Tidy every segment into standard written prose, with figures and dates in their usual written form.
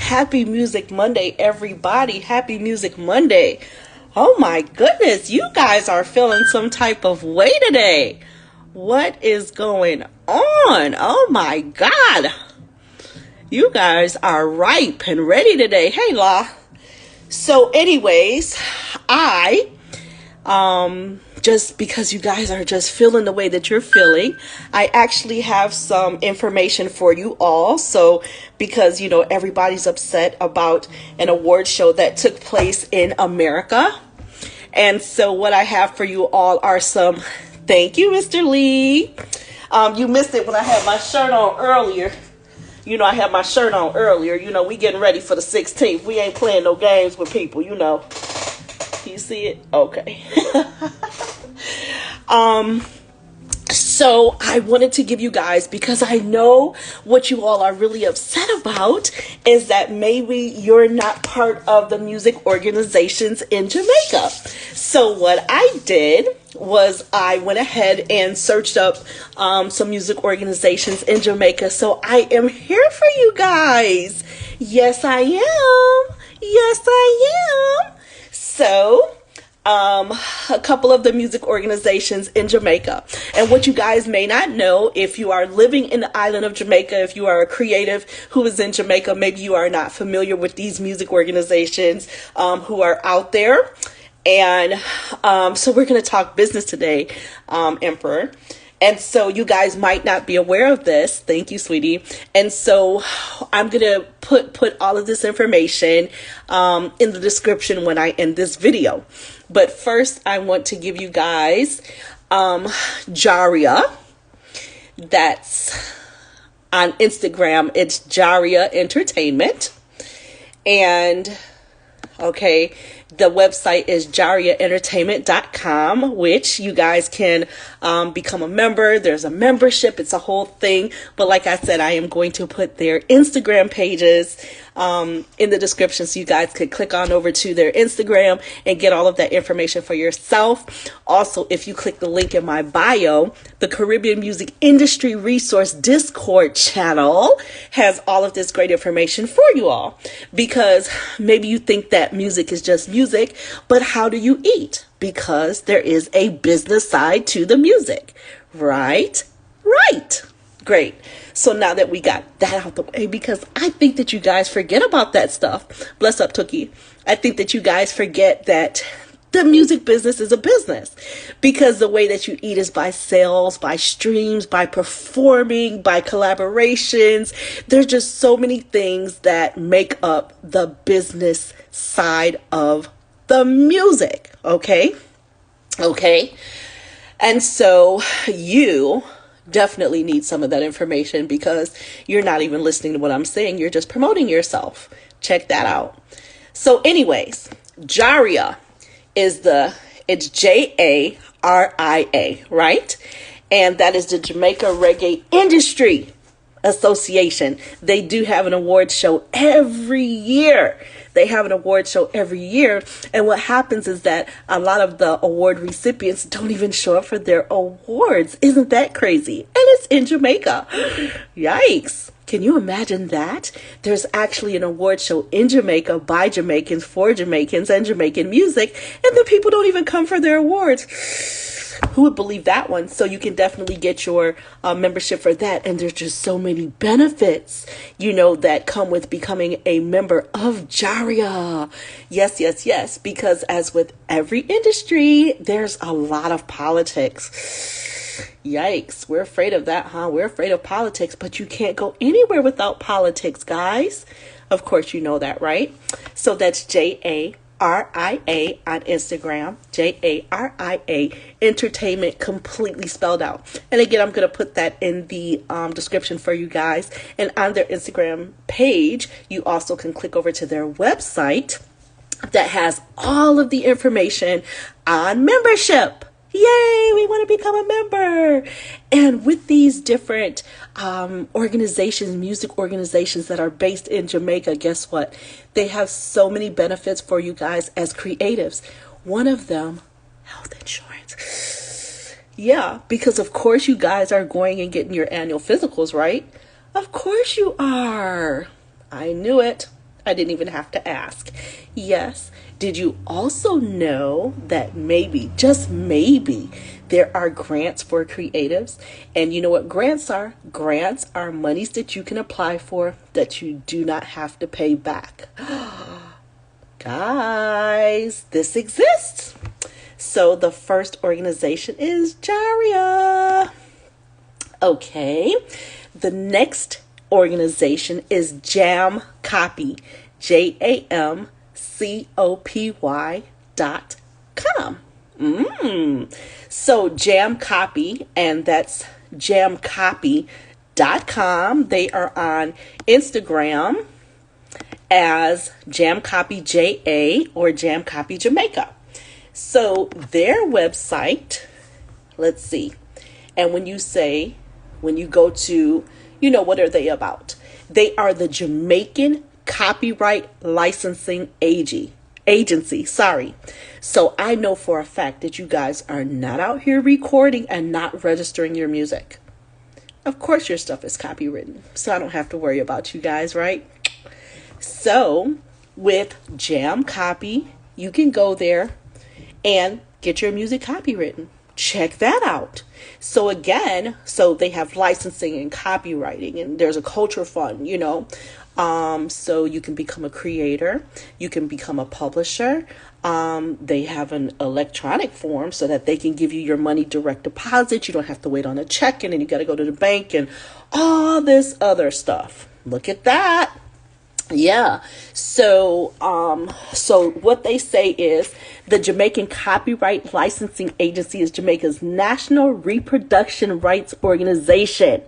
Happy Music Monday, everybody. Happy Music Monday. Oh my goodness, you guys are feeling some type of way today. What is going on? Oh my God. You guys are ripe and ready today. Hey, La. So anyways, just because you guys are just feeling the way that you're feeling, I actually have some information for you all. So because, you know, everybody's upset about an award show that took place in America. And so what I have for you all are some, thank you, Mr. Lee. You missed it when I had my shirt on earlier. You know, I had my shirt on earlier. You know, we getting ready for the 16th. We ain't playing no games with people, you know. You see it? Okay. So I wanted to give you guys, because I know what you all are really upset about is that maybe you're not part of the music organizations in Jamaica. So what I did was I went ahead and searched up some music organizations in Jamaica. So I am here for you guys. Yes, I am. Yes, I am. So a couple of the music organizations in Jamaica. And what you guys may not know, if you are living in the island of Jamaica, if you are a creative who is in Jamaica, maybe you are not familiar with these music organizations who are out there. And so we're going to talk business today, Emperor. And so you guys might not be aware of this. Thank you, sweetie. And so I'm going to put all of this information in the description when I end this video. But first, I want to give you guys JARIA. That's on Instagram. It's JARIA Entertainment. And okay, the website is jariaentertainment.com, which you guys can become a member. There's a membership. It's a whole thing. But like I said, I am going to put their Instagram pages in the description so you guys could click on over to their Instagram and get all of that information for yourself. Also, if you click the link in my bio, the Caribbean Music Industry Resource Discord channel has all of this great information for you all. Because maybe you think that music is just music, but how do you eat? Because there is a business side to the music, right? Right. Great. So now that we got that out the way, because I think that you guys forget about that stuff. Bless up, Tookie. I think that you guys forget that the music business is a business, because the way that you eat is by sales, by streams, by performing, by collaborations. There's just so many things that make up the business side of the music. Okay. And so you definitely need some of that information, because you're not even listening to what I'm saying. You're just promoting yourself. Check that out. So anyways, JARIA is it's JARIA, right? And that is the Jamaica Reggae Industry Association. They do have an award show every year. And what happens is that a lot of the award recipients don't even show up for their awards. Isn't that crazy? And it's in Jamaica. Yikes. Can you imagine that? There's actually an award show in Jamaica by Jamaicans for Jamaicans and Jamaican music, and the people don't even come for their awards. Who would believe that one? So you can definitely get your membership for that. And there's just so many benefits, you know, that come with becoming a member of JARIA. Yes. Because as with every industry, there's a lot of politics. Yikes. We're afraid of that, huh? We're afraid of politics, but you can't go anywhere without politics, guys. Of course, you know that, right? So that's JARIA on Instagram, JARIA Entertainment, completely spelled out. And again, I'm going to put that in the description for you guys. And on their Instagram page, you also can click over to their website that has all of the information on membership. Yay, we want to become a member. And with these different organizations, music organizations that are based in Jamaica, guess what? They have so many benefits for you guys as creatives. One of them, health insurance. Yeah, because of course you guys are going and getting your annual physicals, right? Of course you are. I knew it. I didn't even have to ask. Yes. Did you also know that maybe, just maybe, there are grants for creatives? And you know what grants are? Grants are monies that you can apply for that you do not have to pay back. Guys, this exists. So the first organization is JARIA. Okay. The next organization is JAMCOPY. JAMCOPY.com. So JAMCOPY, and that's JAMCOPY.com. They are on Instagram as JAMCOPY JA or JAMCOPY Jamaica. So their website, let's see. And when you go to, what are they about? They are the Jamaican Copyright Licensing Agency. So I know for a fact that you guys are not out here recording and not registering your music. Of course your stuff is copywritten, so I don't have to worry about you guys, right? So with JAMCOPY, you can go there and get your music copywritten. Check that out. So again, they have licensing and copywriting, and there's a culture fund, so you can become a creator, you can become a publisher. They have an electronic form so that they can give you your money direct deposit. You don't have to wait on a check, and then you got to go to the bank and all this other stuff. Look at that. Yeah. So what they say is the Jamaican Copyright Licensing Agency is Jamaica's national reproduction rights organization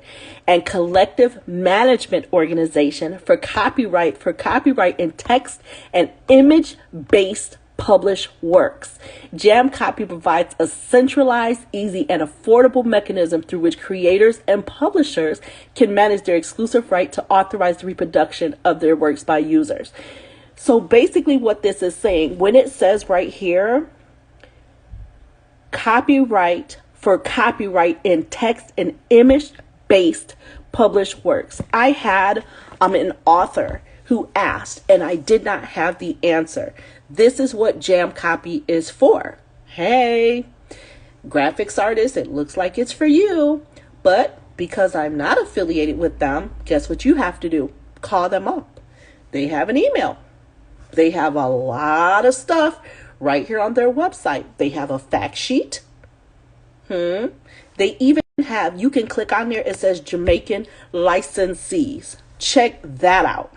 and collective management organization for copyright in text and image-based published works. JAMCOPY provides a centralized, easy, and affordable mechanism through which creators and publishers can manage their exclusive right to authorize the reproduction of their works by users. So basically what this is saying, when it says right here, copyright in text and image-based published works. I had an author who asked, and I did not have the answer. This is what JAMCOPY is for. Hey, graphics artists, it looks like it's for you. But because I'm not affiliated with them, guess what you have to do? Call them up. They have an email. They have a lot of stuff right here on their website. They have a fact sheet. They even have, you can click on there, it says Jamaican licensees. Check that out.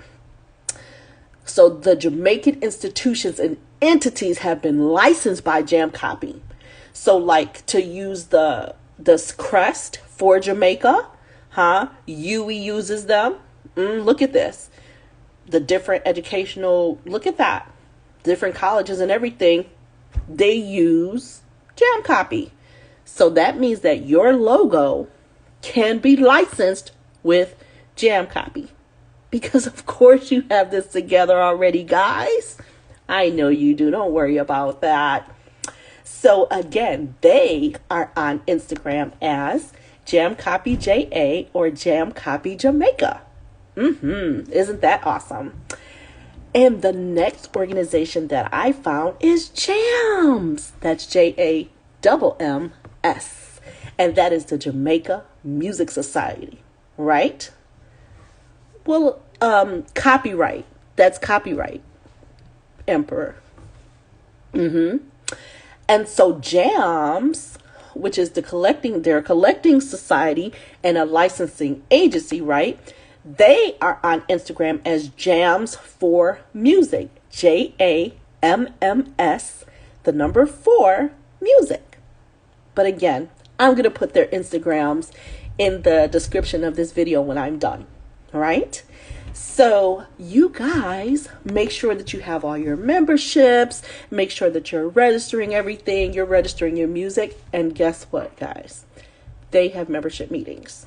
So the Jamaican institutions and entities have been licensed by JAMCOPY. So like to use this crest for Jamaica, UE uses them. Look at this. The different educational, look at that. Different colleges and everything, they use JAMCOPY. So that means that your logo can be licensed with JAMCOPY. Because of course you have this together already, guys. I know you do. Don't worry about that. So again, they are on Instagram as JAMCOPY JA or JAMCOPY Jamaica. Isn't that awesome? And the next organization that I found is JAMS. That's JAMMS. And that is the Jamaica Music Society, right? Well, copyright. That's copyright. Emperor. And so JAMS, which is they're a collecting society and a licensing agency, right? They are on Instagram as JAMS for Music. JAMMS, the number 4, music. But again, I'm going to put their Instagrams in the description of this video when I'm done. All right. So you guys make sure that you have all your memberships, make sure that you're registering everything, you're registering your music. And guess what, guys? They have membership meetings.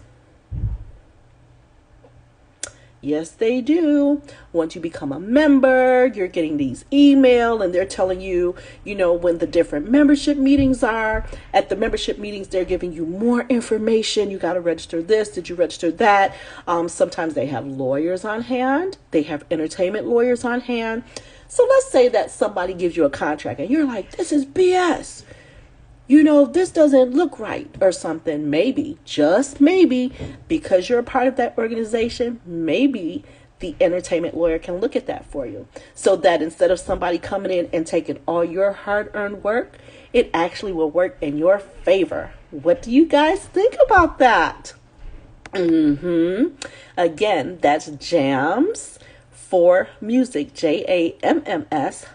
Yes, they do. Once you become a member, you're getting these email and they're telling you, when the different membership meetings are. At the membership meetings, they're giving you more information. You got to register this. Did you register that? Sometimes they have lawyers on hand. They have entertainment lawyers on hand. So let's say that somebody gives you a contract and you're like, this is BS. This doesn't look right or something. Maybe, just maybe, because you're a part of that organization, maybe the entertainment lawyer can look at that for you. So that instead of somebody coming in and taking all your hard-earned work, it actually will work in your favor. What do you guys think about that? Again, that's JAMS for music, JAMMS,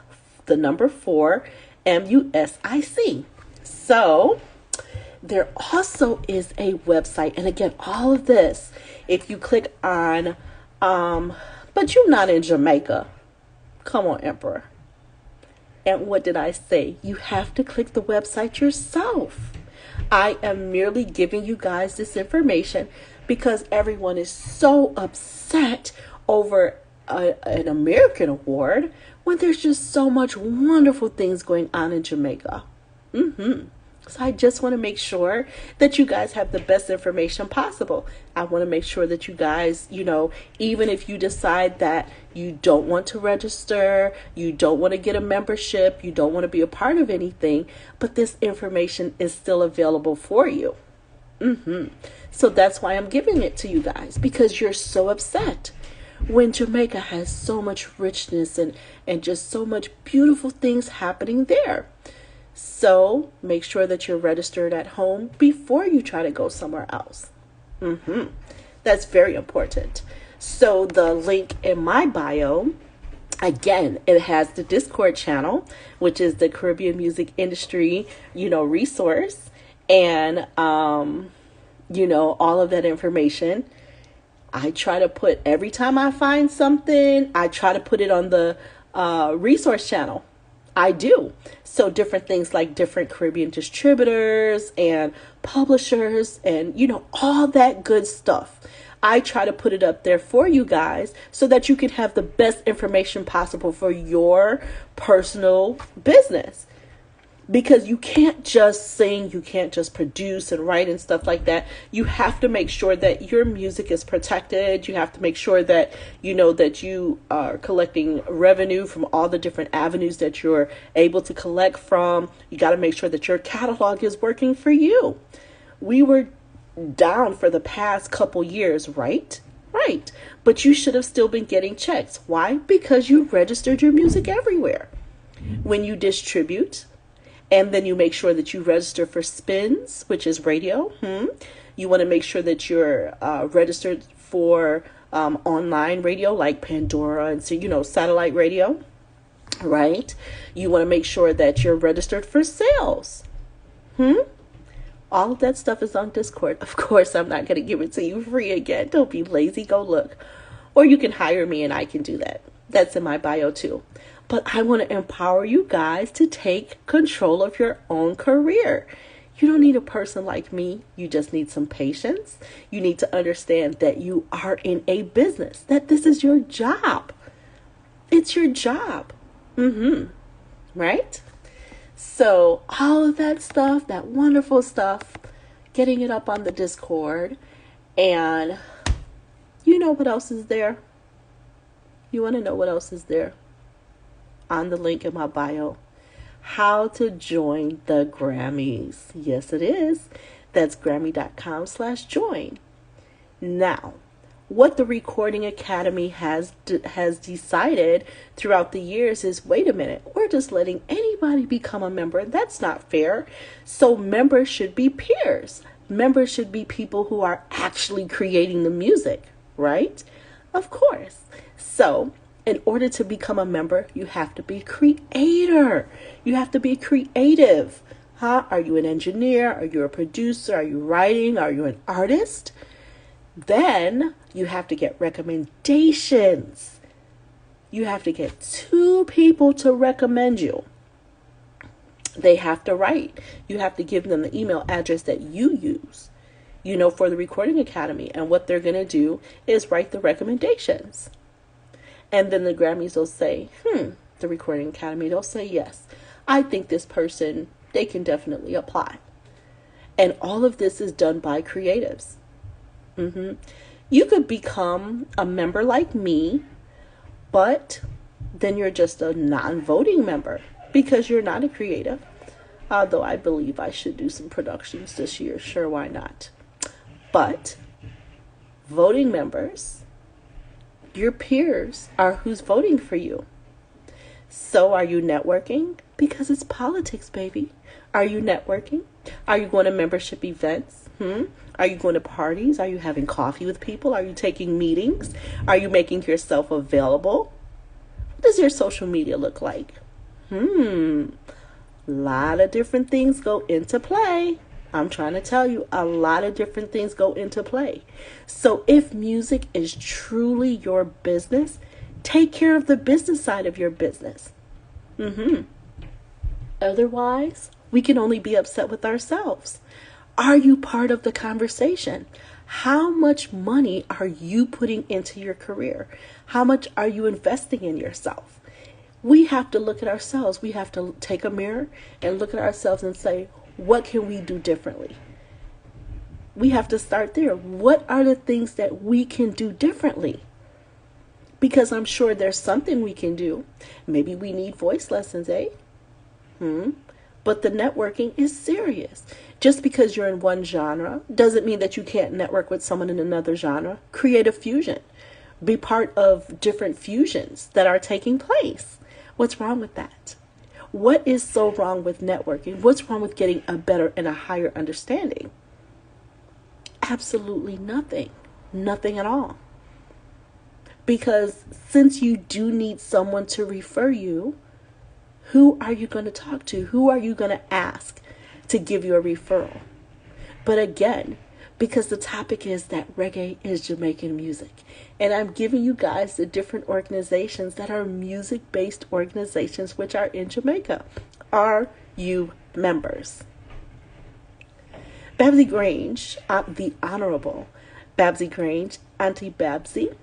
the number 4, MUSIC. So there also is a website. And again, all of this, if you click on, but you're not in Jamaica. Come on, Emperor. And what did I say? You have to click the website yourself. I am merely giving you guys this information because everyone is so upset over an American award when there's just so much wonderful things going on in Jamaica. So I just want to make sure that you guys have the best information possible. I want to make sure that you guys, even if you decide that you don't want to register, you don't want to get a membership, you don't want to be a part of anything, but this information is still available for you. So that's why I'm giving it to you guys, because you're so upset when Jamaica has so much richness and just so much beautiful things happening there. So make sure that you're registered at home before you try to go somewhere else. That's very important. So the link in my bio, again, it has the Discord channel, which is the Caribbean music industry, resource, and, all of that information. I try to put, every time I find something, I try to put it on the resource channel. I do. So different things like different Caribbean distributors and publishers and, all that good stuff. I try to put it up there for you guys so that you can have the best information possible for your personal business. Because you can't just sing, you can't just produce and write and stuff like that. You have to make sure that your music is protected. You have to make sure that that you are collecting revenue from all the different avenues that you're able to collect from. You got to make sure that your catalog is working for you. We were down for the past couple years, right? Right. But you should have still been getting checks. Why? Because you registered your music everywhere. When you distribute, and then you make sure that you register for spins, which is radio. You want to make sure that you're registered for online radio like Pandora and satellite radio, right? You want to make sure that you're registered for sales. All of that stuff is on Discord. Of course, I'm not going to give it to you free again. Don't be lazy. Go look. Or you can hire me and I can do that. That's in my bio too. But I want to empower you guys to take control of your own career. You don't need a person like me. You just need some patience. You need to understand that you are in a business, that this is your job. It's your job. Right? So all of that stuff, that wonderful stuff, getting it up on the Discord. And you know what else is there? You want to know what else is there? On the link in my bio, how to join the Grammys. Yes, it is. That's Grammy.com/join. Now, what the Recording Academy has decided throughout the years is, wait a minute, we're just letting anybody become a member. That's not fair. So members should be peers. Members should be people who are actually creating the music, right? Of course. So in order to become a member, you have to be a creator. You have to be creative. Are you an engineer? Are you a producer? Are you writing? Are you an artist? Then you have to get recommendations. You have to get 2 people to recommend you. They have to write. You have to give them the email address that you use. for the Recording Academy. And what they're going to do is write the recommendations. And then the Grammys will say, the Recording Academy, they'll say, yes, I think this person, they can definitely apply. And all of this is done by creatives. You could become a member like me, but then you're just a non-voting member because you're not a creative. Although I believe I should do some productions this year. Sure, why not? But voting members, your peers are who's voting for you. So are you networking? Because it's politics, baby. Are you networking? Are you going to membership events? Are you going to parties? Are you having coffee with people? Are you taking meetings? Are you making yourself available? What does your social media look like? A lot of different things go into play. I'm trying to tell you, a lot of different things go into play. So if music is truly your business, take care of the business side of your business. Otherwise, we can only be upset with ourselves. Are you part of the conversation? How much money are you putting into your career? How much are you investing in yourself? We have to look at ourselves. We have to take a mirror and look at ourselves and say, what can we do differently? We have to start there. What are the things that we can do differently? Because I'm sure there's something we can do. Maybe we need voice lessons, eh? But the networking is serious. Just because you're in one genre doesn't mean that you can't network with someone in another genre. Create a fusion. Be part of different fusions that are taking place. What's wrong with that? What is so wrong with networking? What's wrong with getting a better and a higher understanding? Absolutely nothing. Nothing at all. Because since you do need someone to refer you, who are you going to talk to? Who are you going to ask to give you a referral? But again, because the topic is that reggae is Jamaican music. And I'm giving you guys the different organizations that are music-based organizations which are in Jamaica. Are you members? Babsy Grange, the Honorable Babsy Grange, Auntie Babsy.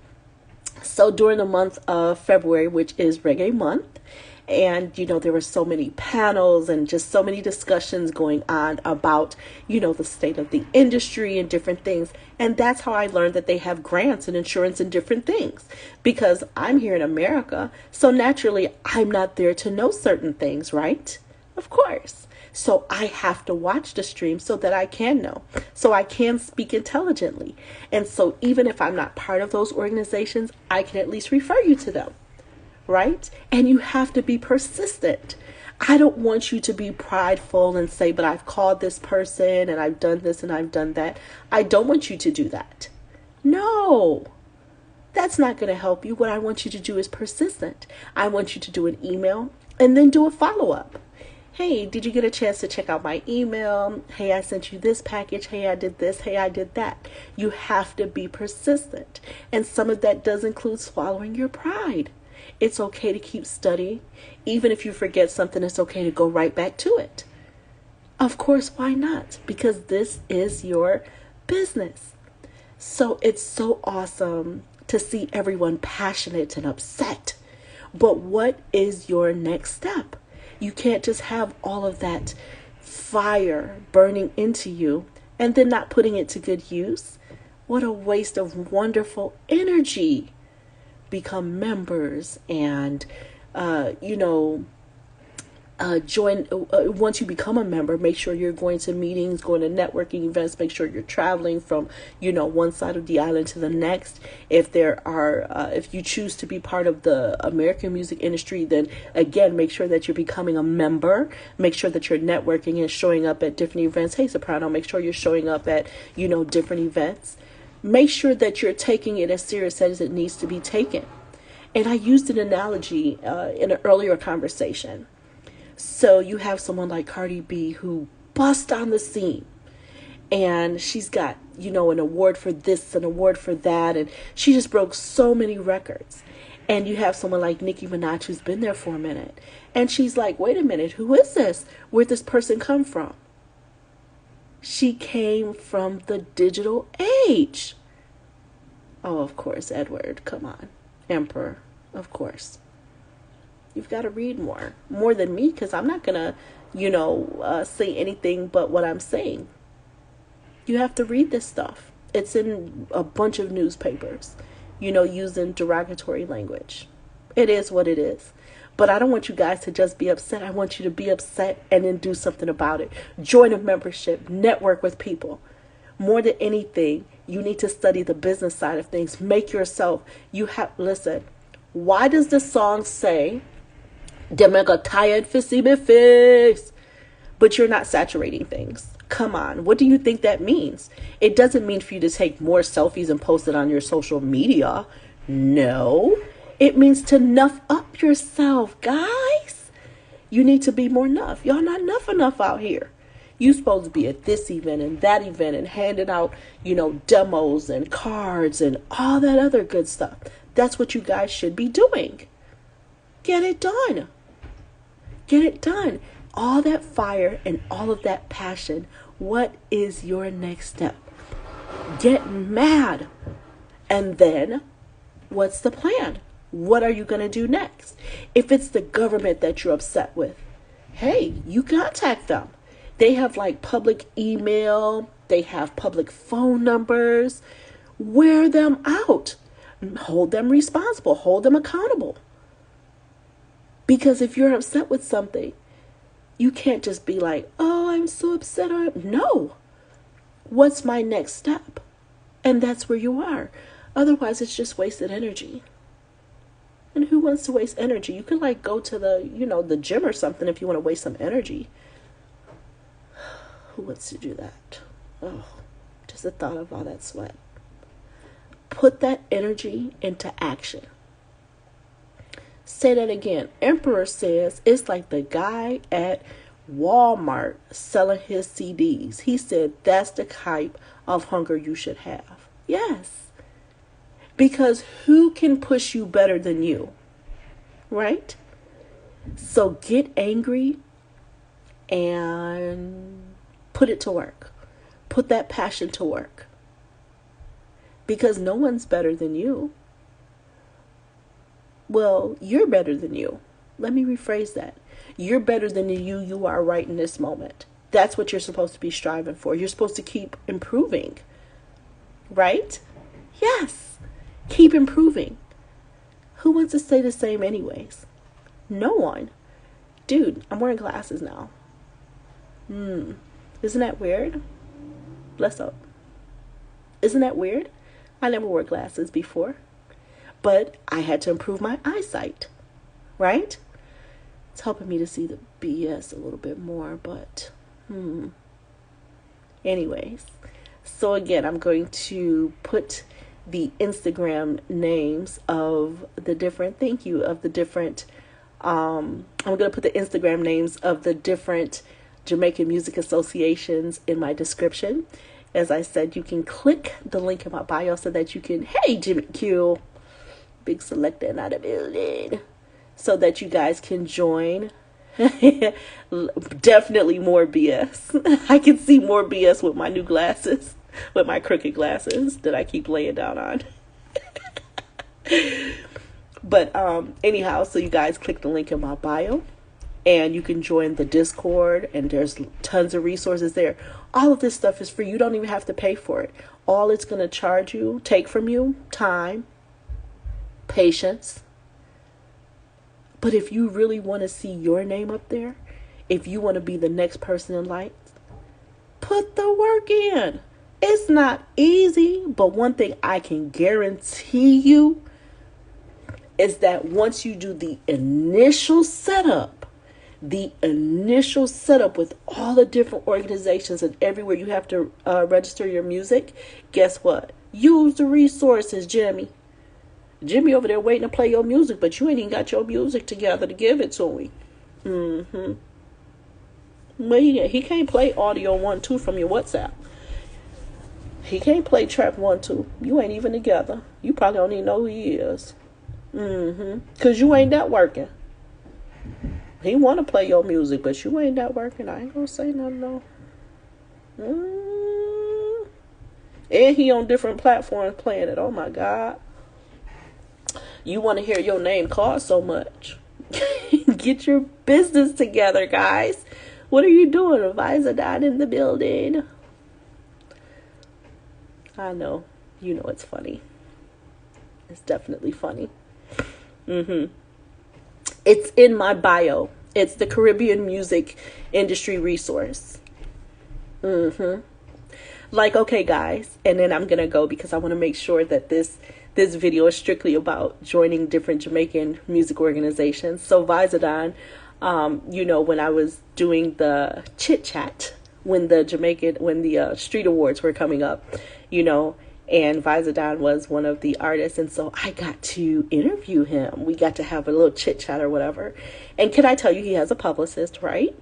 So during the month of February, which is Reggae Month, and, there were so many panels and just so many discussions going on about, the state of the industry and different things. And that's how I learned that they have grants and insurance and different things, because I'm here in America. So naturally, I'm not there to know certain things, right? Of course. So I have to watch the stream so that I can know, so I can speak intelligently. And so even if I'm not part of those organizations, I can at least refer you to them. Right? And you have to be persistent. I don't want you to be prideful and say, but I've called this person and I've done this and I've done that. I don't want you to do that. No, that's not going to help you. What I want you to do is persistent. I want you to do an email and then do a follow-up. Hey, did you get a chance to check out my email? Hey, I sent you this package. Hey, I did this. Hey, I did that. You have to be persistent. And some of that does include swallowing your pride. It's okay to keep studying. Even if you forget something, it's okay to go right back to it. Of course, why not? Because this is your business. So it's so awesome to see everyone passionate and upset. But what is your next step? You can't just have all of that fire burning into you and then not putting it to good use. What a waste of wonderful energy. Become members and, join. Once you become a member, make sure you're going to meetings, going to networking events, make sure you're traveling from, one side of the island to the next. If if you choose to be part of the American music industry, then again, make sure that you're becoming a member. Make sure that you're networking and showing up at different events. Hey, soprano, make sure you're showing up at, different events. Make sure that you're taking it as serious as it needs to be taken. And I used an analogy in an earlier conversation. So you have someone like Cardi B who busts on the scene. And she's got, an award for this, an award for that. And she just broke so many records. And you have someone like Nicki Minaj who's been there for a minute. And she's like, wait a minute, who is this? Where'd this person come from? She came from the digital age. Oh, of course, Edward. Come on. Emperor. Of course. You've got to read more than me, because I'm not going to, say anything but what I'm saying. You have to read this stuff. It's in a bunch of newspapers, using derogatory language. It is what it is. But I don't want you guys to just be upset. I want you to be upset and then do something about it. Join a membership, network with people. More than anything, you need to study the business side of things. Make yourself, listen, why does the song say, Jamaica tired for see me face, but you're not saturating things? Come on. What do you think that means? It doesn't mean for you to take more selfies and post it on your social media. No. It means to nuff up yourself, guys. You need to be more nuff. Y'all not enough out here. You supposed to be at this event and that event and handing out, demos and cards and all that other good stuff. That's what you guys should be doing. Get it done. Get it done. All that fire and all of that passion. What is your next step? Get mad. And then what's the plan? What are you going to do next? If it's the government that you're upset with, hey, you contact them. They have public email. They have public phone numbers. Wear them out. Hold them responsible. Hold them accountable. Because if you're upset with something, you can't just be like, oh, I'm so upset. No. What's my next step? And that's where you are. Otherwise, it's just wasted energy. And who wants to waste energy? You can go to the gym or something if you want to waste some energy. Who wants to do that? Oh, just the thought of all that sweat. Put that energy into action. Say that again. Emperor says it's like the guy at Walmart selling his CDs. He said that's the type of hunger you should have. Yes. Because who can push you better than you? Right? So get angry and put it to work. Put that passion to work. Because no one's better than you. Well, you're better than you. Let me rephrase that. You're better than you are right in this moment. That's what you're supposed to be striving for. You're supposed to keep improving. Right? Yes. Keep improving. Who wants to stay the same anyways? No one. Dude, I'm wearing glasses now. Isn't that weird? Bless up. Isn't that weird? I never wore glasses before. But I had to improve my eyesight. Right? It's helping me to see the BS a little bit more, but anyways. So again, I'm going to put the Instagram names of the different, I'm going to put the Instagram names of the different Jamaican music associations in my description. As I said, you can click the link in my bio so that you can, hey, Jimmy Q, big selector in the building, so that you guys can join. Definitely more BS. I can see more BS with my new glasses, with my crooked glasses that I keep laying down on. But anyhow, so you guys click the link in my bio and you can join the Discord, and there's tons of resources there. All of this stuff is free. You don't even have to pay for it. All it's going to take from you, time, patience. But if you really want to see your name up there, if you want to be the next person in lights, put the work in. It's not easy, but one thing I can guarantee you is that once you do the initial setup with all the different organizations and everywhere you have to register your music, guess what? Use the resources, Jimmy. Jimmy over there waiting to play your music, but you ain't even got your music together to give it to him. Well, he can't play audio 1-2 from your WhatsApp. He can't play track 1-2. You ain't even together. You probably don't even know who he is. Because you ain't networking. He want to play your music, but you ain't networking. I ain't going to say nothing, no. And he on different platforms playing it. Oh my God. You want to hear your name called so much. Get your business together, guys. What are you doing? Visodon in the building. I know. You know it's funny. It's definitely funny. It's in my bio. It's the Caribbean Music Industry Resource. Like, okay, guys. And then I'm going to go because I want to make sure that this video is strictly about joining different Jamaican music organizations. So Visodon, you know, when I was doing the chit chat, when the street awards were coming up, you know, and Visodon was one of the artists. And so I got to interview him. We got to have a little chit chat or whatever. And can I tell you, he has a publicist, right?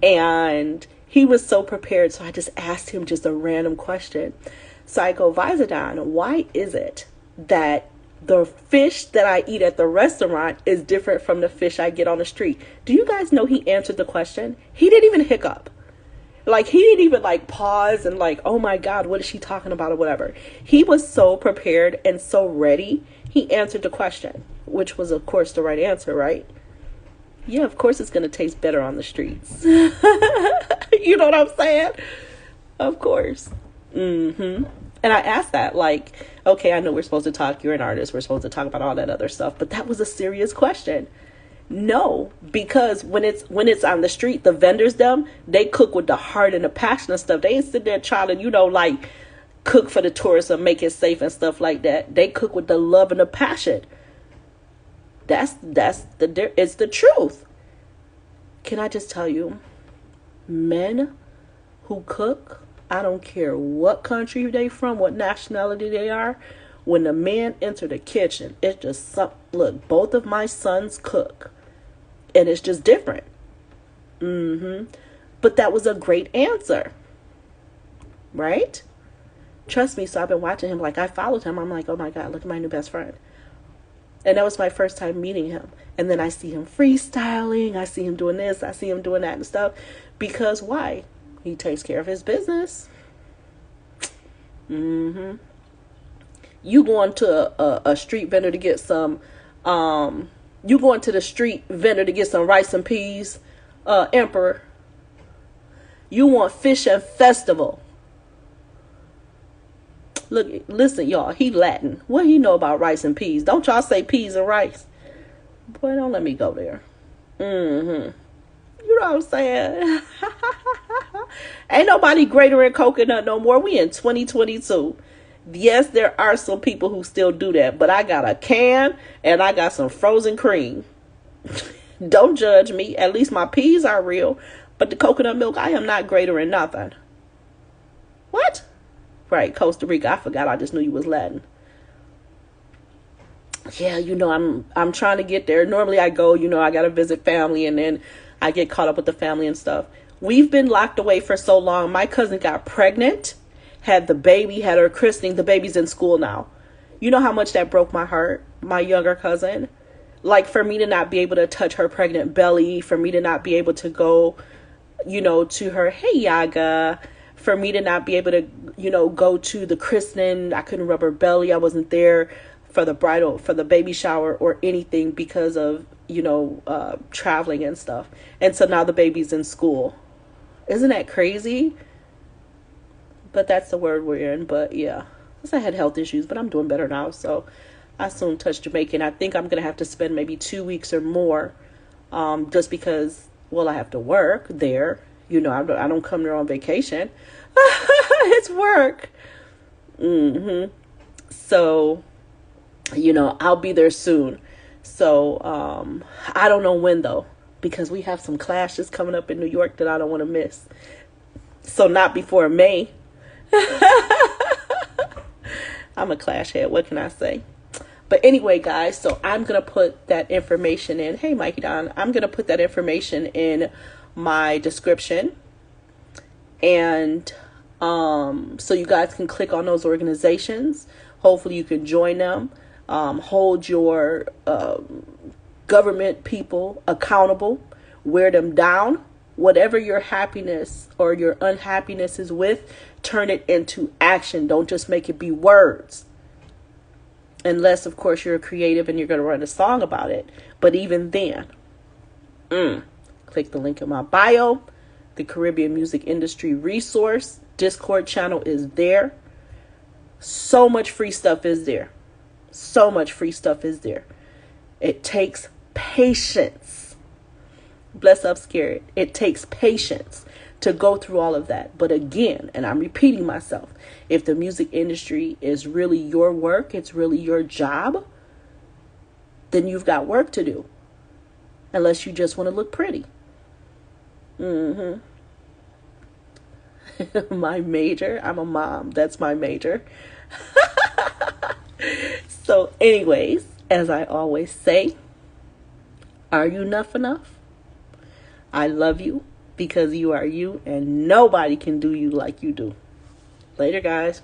And he was so prepared. So I just asked him just a random question. So I go, Visodon, why is it that the fish that I eat at the restaurant is different from the fish I get on the street? Do you guys know he answered the question? He didn't even hiccup. Like, he didn't even like pause and like, oh my God, what is she talking about or whatever. He was so prepared and so ready. He answered the question, which was, of course, the right answer, right? Yeah, of course it's going to taste better on the streets. You know what I'm saying? Of course. And I asked that, like, okay, I know we're supposed to talk. You're an artist. We're supposed to talk about all that other stuff. But that was a serious question. No, because when it's on the street, the vendors, they cook with the heart and the passion and stuff. They ain't sit there trying to, you know, like cook for the tourists or make it safe and stuff like that. They cook with the love and the passion. It's the truth. Can I just tell you, men who cook, I don't care what country they from, what nationality they are, when the men enter the kitchen, it's just look, both of my sons cook. And it's just different. But that was a great answer. Right? Trust me, so I've been watching him. Like, I followed him. I'm like, oh my God, look at my new best friend. And that was my first time meeting him. And then I see him freestyling. I see him doing this. I see him doing that and stuff. Because why? He takes care of his business. You going to a street vendor to get some, you going to the street vendor to get some rice and peas, Emperor. You want fish and festival. Look, listen, y'all, he Latin. What do you know about rice and peas? Don't y'all say peas and rice? Boy, don't let me go there. You know what I'm saying? Ain't nobody greater in coconut no more. We in 2022. Yes, there are some people who still do that, but I got a can and I got some frozen cream. Don't judge me. At least my peas are real, but the coconut milk, I am not greater in nothing. What? Right, Costa Rica. I forgot. I just knew you was Latin. Yeah, you know, I'm trying to get there. Normally I go, you know, I got to visit family and then I get caught up with the family and stuff. We've been locked away for so long. My cousin got pregnant, had the baby, had her christening. The baby's in school now. You know how much that broke my heart, my younger cousin? Like, for me to not be able to touch her pregnant belly, for me to not be able to go, you know, to her, hey, Yaga, for me to not be able to, you know, go to the christening. I couldn't rub her belly. I wasn't there for the baby shower or anything because of, you know, traveling and stuff. And so now the baby's in school. Isn't that crazy? But that's the word we're in. But yeah, I had health issues, but I'm doing better now. So I soon touch Jamaican. I think I'm going to have to spend maybe 2 weeks or more, just because, well, I have to work there. You know, I don't come there on vacation. It's work. So, you know, I'll be there soon. So, I don't know when though, because we have some clashes coming up in New York that I don't want to miss. So not before May. I'm a clash head. What can I say? But anyway, guys, so I'm going to put that information in. Hey, Mikey Don, I'm going to put that information in my description. And so you guys can click on those organizations. Hopefully you can join them. Hold your government people accountable. Wear them down. Whatever your happiness or your unhappiness is with, turn it into action. Don't just make it be words. Unless, of course, you're a creative and you're going to write a song about it. But even then, click the link in my bio. The Caribbean Music Industry Resource Discord channel is there. So much free stuff is there. So much free stuff is there. It takes patience. Bless up, scared. It takes patience to go through all of that. But again, and I'm repeating myself, if the music industry is really your work, it's really your job, then you've got work to do. Unless you just want to look pretty. My major, I'm a mom. That's my major. So anyways, as I always say, are you enough? I love you because you are you and nobody can do you like you do. Later, guys.